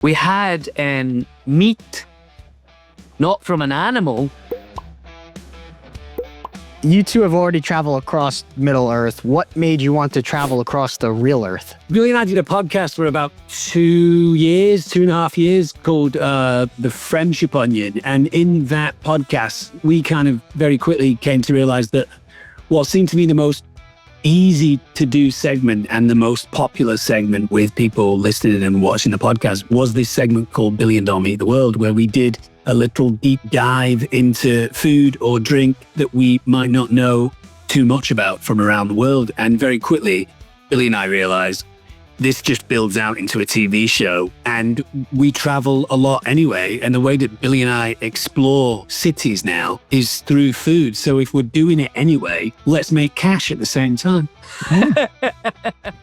We had meat, not from an animal. You two have already traveled across Middle Earth. What made you want to travel across the real Earth? Billy and I did a podcast for about 2.5 years called The Friendship Onion. And in that podcast, we kind of very quickly came to realize that what seemed to be the most easy to do segment and the most popular segment with people listening and watching the podcast was this segment called Billy and Dom Eat the World, where we did a little deep dive into food or drink that we might not know too much about from around the world. And very quickly, Billy and I realized this just builds out into a TV show, and we travel a lot anyway. And the way that Billy and I explore cities now is through food. So if we're doing it anyway, let's make cash at the same time.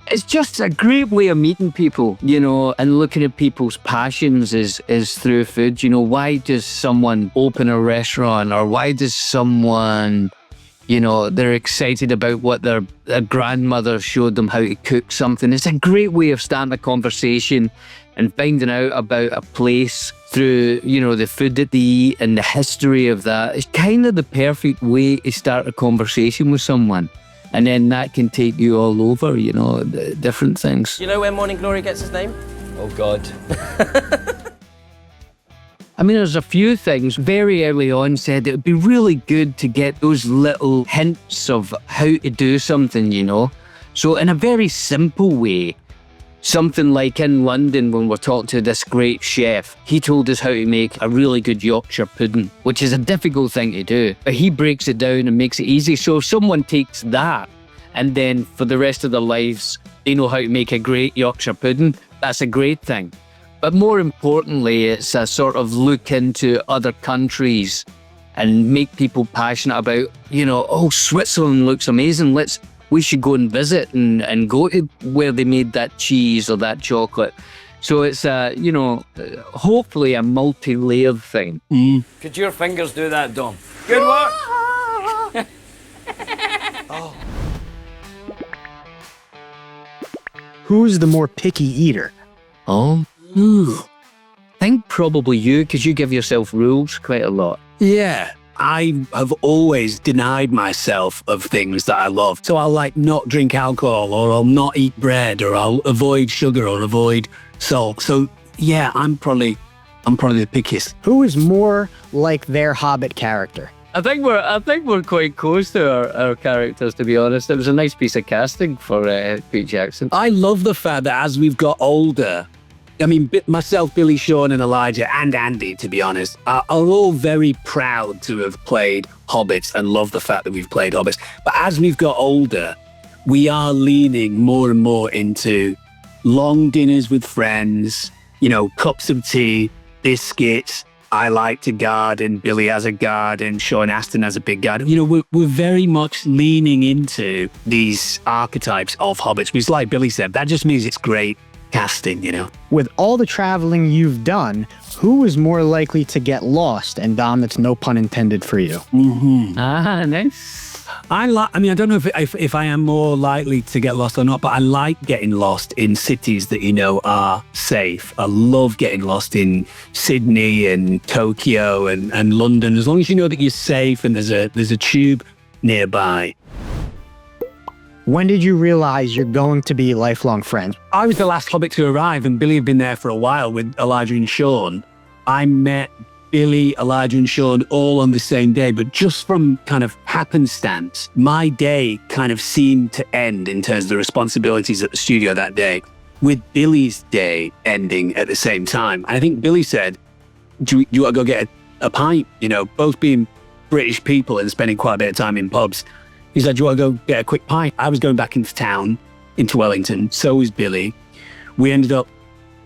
It's just a great way of meeting people, and looking at people's passions is through food. Why does someone open a restaurant, or why does someone, they're excited about what their grandmother showed them how to cook something. It's a great way of starting a conversation and finding out about a place through, the food that they eat and the history of that. It's kind of the perfect way to start a conversation with someone. And then that can take you all over, different things. You know where Morning Glory gets its name? Oh, God. There's a few things very early on said it would be really good to get those little hints of how to do something, So in a very simple way, something like in London when we're talking to this great chef, he told us how to make a really good Yorkshire pudding, which is a difficult thing to do, but he breaks it down and makes it easy. So if someone takes that and then for the rest of their lives, they know how to make a great Yorkshire pudding, that's a great thing. But more importantly, it's a sort of look into other countries and make people passionate about, Switzerland looks amazing. We should go and visit and go to where they made that cheese or that chocolate. So it's hopefully a multi-layered thing. Could your fingers do that, Dom? Good work. Who's the more picky eater? I think probably you, because you give yourself rules quite a lot. Yeah. I have always denied myself of things that I love. So I'll not drink alcohol, or I'll not eat bread, or I'll avoid sugar or avoid salt. So yeah, I'm probably the pickiest. Who is more like their Hobbit character? I think we're quite close to our characters, to be honest. It was a nice piece of casting for Pete Jackson. I love the fact that as we've got older, myself, Billy, Sean and Elijah and Andy, to be honest, are all very proud to have played hobbits and love the fact that we've played hobbits. But as we've got older, we are leaning more and more into long dinners with friends, cups of tea, biscuits. I like to garden, Billy has a garden, Sean Aston has a big garden. We're very much leaning into these archetypes of hobbits, because like Billy said, that just means it's great casting, With all the traveling you've done, who is more likely to get lost? And Dom, that's no pun intended for you. Nice. I don't know if I am more likely to get lost or not, but I like getting lost in cities that are safe. I love getting lost in Sydney and Tokyo and London, as long as you know that you're safe and there's a tube nearby. When did you realize you're going to be lifelong friends? I was the last Hobbit to arrive, and Billy had been there for a while with Elijah and Sean. I met Billy, Elijah and Sean all on the same day, but just from kind of happenstance, my day kind of seemed to end in terms of the responsibilities at the studio that day, with Billy's day ending at the same time. And I think Billy said, do you want to go get a pint? Both being British people and spending quite a bit of time in pubs. He said, do you want to go get a quick pint? I was going back into town, into Wellington. So was Billy. We ended up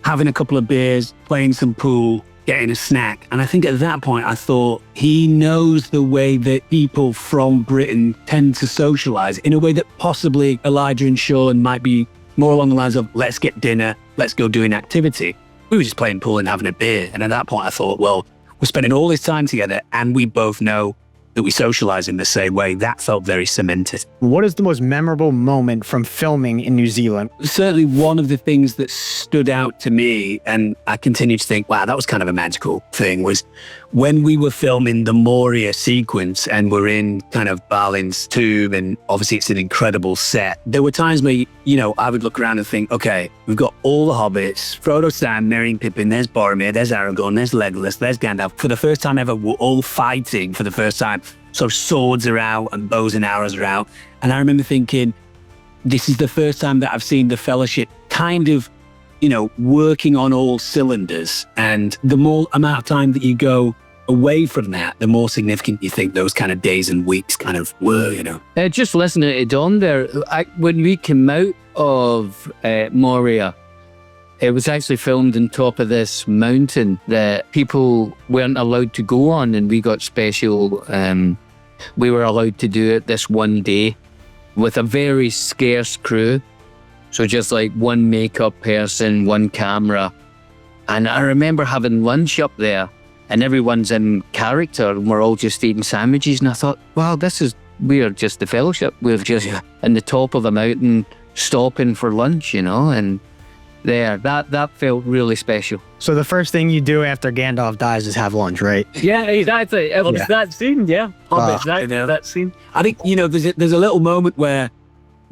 having a couple of beers, playing some pool, getting a snack. And I think at that point, I thought, he knows the way that people from Britain tend to socialize in a way that possibly Elijah and Sean might be more along the lines of, let's get dinner, let's go do an activity. We were just playing pool and having a beer. And at that point, I thought, well, we're spending all this time together and we both know that we socialize in the same way. That felt very cemented. What is the most memorable moment from filming in New Zealand? Certainly one of the things that stood out to me, and I continue to think, wow, that was kind of a magical thing, was when we were filming the Moria sequence and we're in kind of Balin's tomb, and obviously it's an incredible set. There were times where, I would look around and think, okay, we've got all the hobbits, Frodo, Sam, Merry and Pippin, there's Boromir, there's Aragorn, there's Legolas, there's Gandalf. For the first time ever, we're all fighting for the first time. So swords are out and bows and arrows are out. And I remember thinking, this is the first time that I've seen the Fellowship kind of, working on all cylinders. And the more amount of time that you go away from that, the more significant you think those kind of days and weeks kind of were, Just listening to Don there, when we came out of Moria, it was actually filmed on top of this mountain that people weren't allowed to go on, and we got special. We were allowed to do it this one day with a very scarce crew. So just like one makeup person, one camera. And I remember having lunch up there and everyone's in character and we're all just eating sandwiches. And I thought, wow, we are just the Fellowship. We're just in the top of a mountain stopping for lunch, and that felt really special. So the first thing you do after Gandalf dies is have lunch, right? Yeah, exactly. It was that scene, yeah. That scene. I think, there's a little moment where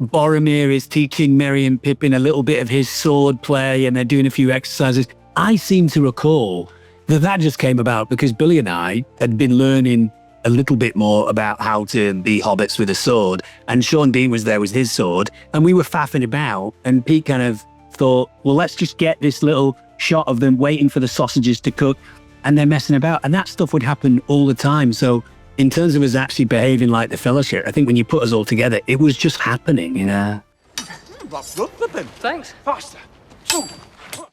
Boromir is teaching Merry and Pippin a little bit of his sword play and they're doing a few exercises. I seem to recall that just came about because Billy and I had been learning a little bit more about how to be hobbits with a sword, and Sean Dean was there with his sword, and we were faffing about, and Pete kind of thought, well, let's just get this little shot of them waiting for the sausages to cook, and they're messing about. And that stuff would happen all the time. So in terms of us actually behaving like the Fellowship, I think when you put us all together, it was just happening, Thanks. Faster.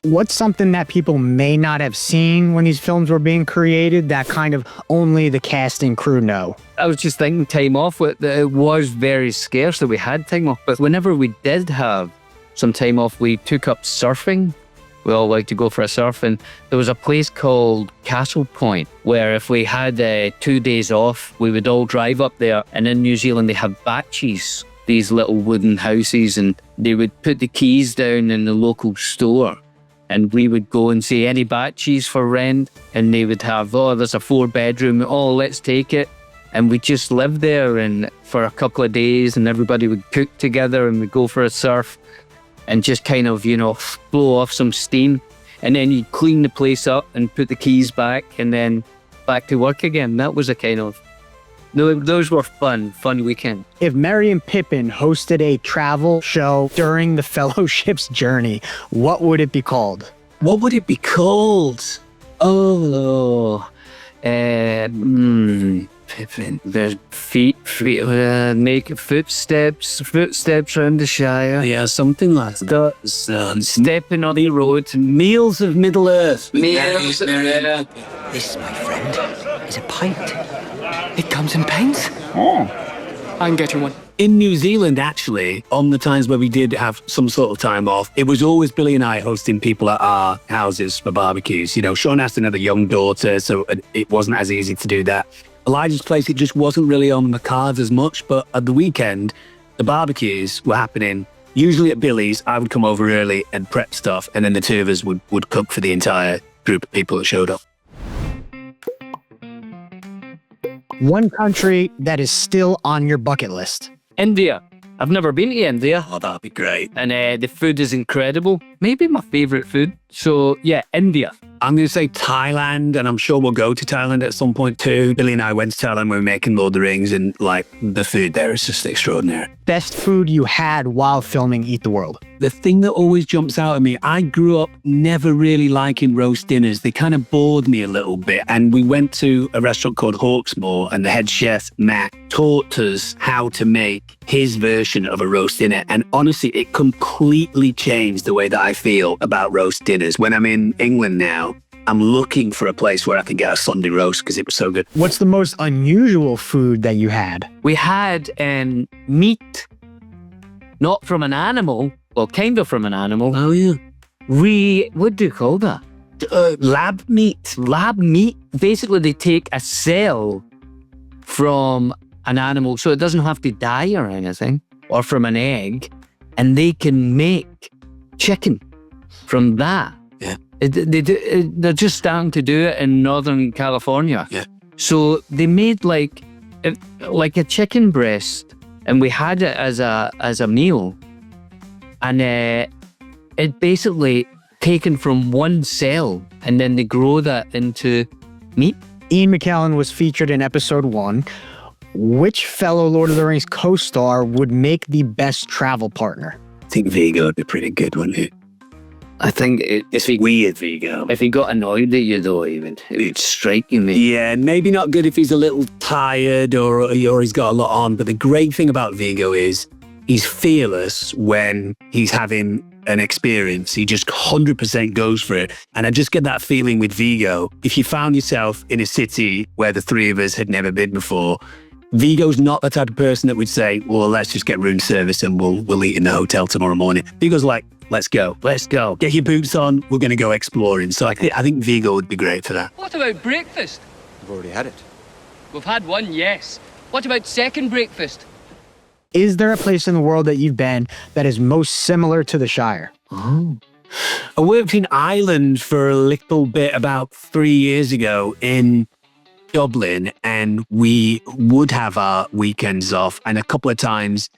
What's something that people may not have seen when these films were being created that kind of only the cast and crew know? I was just thinking time off. It was very scarce that we had time off. But whenever we did have some time off, we took up surfing. We all like to go for a surf. And there was a place called Castle Point where if we had 2 days off, we would all drive up there. And in New Zealand, they have batches, these little wooden houses, and they would put the keys down in the local store. And we would go and say, any batches for rent? And they would have, there's a 4-bedroom. Oh, let's take it. And we just lived there and for a couple of days, and everybody would cook together and we'd go for a surf and just kind of, blow off some steam. And then you'd clean the place up and put the keys back and then back to work again. That was a kind of, those were fun weekends. If Merry and Pippin hosted a travel show during the Fellowship's journey, what would it be called? What would it be called? Pippin. There's feet make footsteps around the Shire. Yeah, something like that. Stepping on the road. Meals of Middle Earth. Meals. This, my friend, is a pint. It comes in pints. I'm getting one. In New Zealand, actually, on the times where we did have some sort of time off, it was always Billy and I hosting people at our houses for barbecues. Sean Aston had a young daughter, so it wasn't as easy to do that. Elijah's place, it just wasn't really on the cards as much, but at the weekend, the barbecues were happening. Usually at Billy's, I would come over early and prep stuff, and then the two of us would cook for the entire group of people that showed up. One country that is still on your bucket list. India. I've never been to India. Oh, that'd be great. And the food is incredible. Maybe my favorite food. So yeah, India. I'm going to say Thailand, and I'm sure we'll go to Thailand at some point too. Billy and I went to Thailand when we were making Lord of the Rings, and the food there is just extraordinary. Best food you had while filming Eat the World. The thing that always jumps out at me, I grew up never really liking roast dinners. They kind of bored me a little bit. And we went to a restaurant called Hawksmoor, and the head chef, Matt, taught us how to make his version of a roast dinner. And honestly, it completely changed the way that I feel about roast dinners. When I'm in England now, I'm looking for a place where I can get a Sunday roast because it was so good. What's the most unusual food that you had? We had meat, not from an animal, well, kind of from an animal. Oh, yeah. What do you call that? Lab meat. Lab meat. Basically, they take a cell from an animal, so it doesn't have to die or anything, or from an egg, and they can make chicken from that. Yeah. They're just starting to do it in Northern California. Yeah. So they made like a chicken breast, and we had it as a meal, and it basically taken from one cell, and then they grow that into meat. Ian McKellen was featured in episode 1. Which fellow Lord of the Rings co-star would make the best travel partner? I think Viggo would be pretty good, wouldn't he? I think It's weird, Viggo. if he got annoyed at you though, even it would strike me. Yeah, maybe not good if he's a little tired or he's got a lot on. But the great thing about Viggo is he's fearless when he's having an experience. He just 100% goes for it. And I just get that feeling with Viggo. If you found yourself in a city where the three of us had never been before, Viggo's not the type of person that would say, well, let's just get room service and we'll eat in the hotel tomorrow morning. Viggo's like, let's go. Get your boots on. We're going to go exploring. So I think Viggo would be great for that. What about breakfast? I've already had it. We've had one, yes. What about second breakfast? Is there a place in the world that you've been that is most similar to the Shire? I worked in Ireland for a little bit about 3 years ago in Dublin, and we would have our weekends off. And a couple of times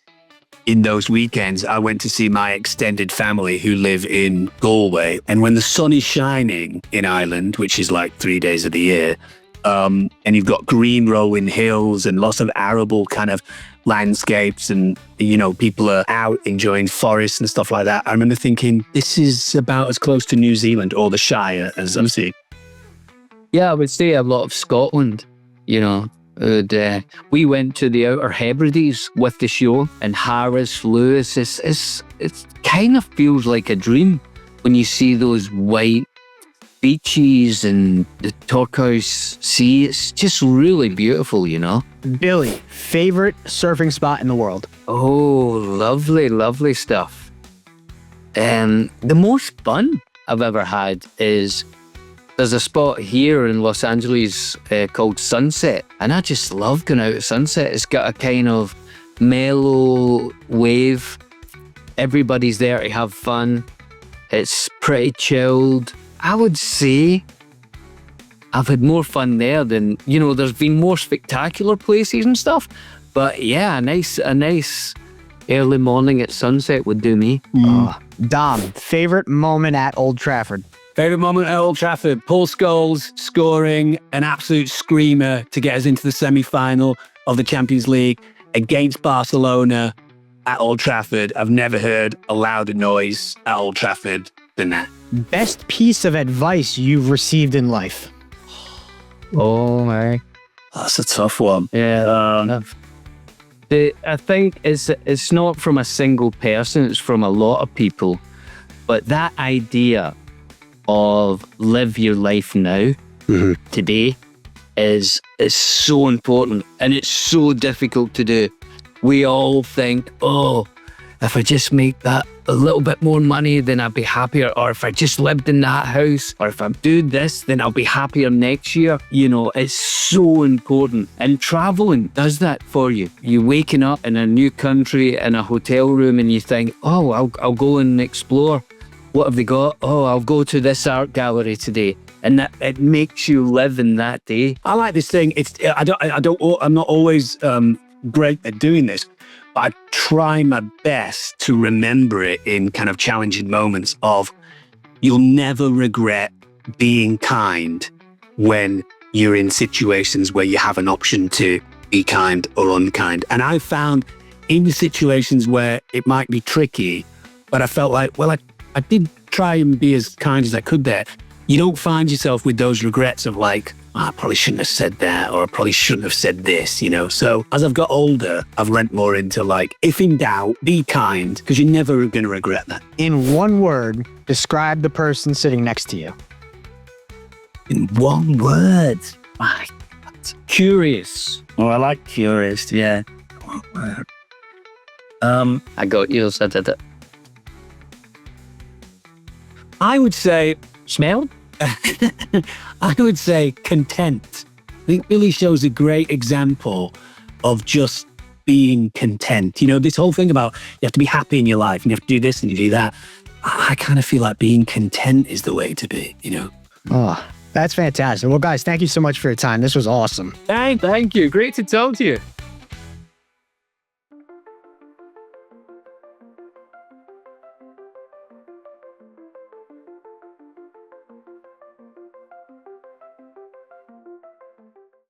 in those weekends, I went to see my extended family who live in Galway. And when the sun is shining in Ireland, which is like 3 days of the year, and you've got green rolling hills and lots of arable kind of landscapes, and people are out enjoying forests and stuff like that. I remember thinking, this is about as close to New Zealand or the Shire as I've seen. Yeah, I would say a lot of Scotland, we went to the Outer Hebrides with the show, and Harris, Lewis, it kind of feels like a dream when you see those white beaches and the turquoise sea. It's just really beautiful, Billy, favorite surfing spot in the world? Oh, lovely, lovely stuff. The most fun I've ever had is there's a spot here in Los Angeles called Sunset, and I just love going out at sunset. It's got a kind of mellow wave. Everybody's there to have fun. It's pretty chilled. I would say I've had more fun there than, there's been more spectacular places and stuff. But yeah, a nice early morning at sunset would do me. Dom, favorite moment at Old Trafford? Favorite moment at Old Trafford, Paul Scholes scoring an absolute screamer to get us into the semi-final of the Champions League against Barcelona at Old Trafford. I've never heard a louder noise at Old Trafford than that. Best piece of advice you've received in life? Oh my. That's a tough one. Yeah. I think it's not from a single person, it's from a lot of people. But that idea of live your life now, today, is so important, and it's so difficult to do. We all think, if I just make that a little bit more money, then I'll be happier. Or if I just lived in that house, or if I do this, then I'll be happier next year. It's so important. And traveling does that for you. You're waking up in a new country in a hotel room and you think, I'll go and explore. What have they got? I'll go to this art gallery today. And that it makes you live in that day. I like this thing. I'm not always great at doing this, but I try my best to remember it in kind of challenging moments of you'll never regret being kind when you're in situations where you have an option to be kind or unkind. And I found in situations where it might be tricky, but I felt like, I did try and be as kind as I could there. You don't find yourself with those regrets of like, I probably shouldn't have said that, or I probably shouldn't have said this, So as I've got older, I've learnt more into like, if in doubt, be kind, because you're never going to regret that. In one word, describe the person sitting next to you. In one word. My God. Curious. I like curious, yeah. One word. I got yours. I did it. I would say Smell? I would say content. think Billy shows a great example of just being content. You know, this whole thing about you have to be happy in your life and you have to do this and you do that. I kind of feel like being content is the way to be, you know? Oh, that's fantastic. Well, guys, thank you so much for your time. This was awesome. Thank you. Great to talk to you.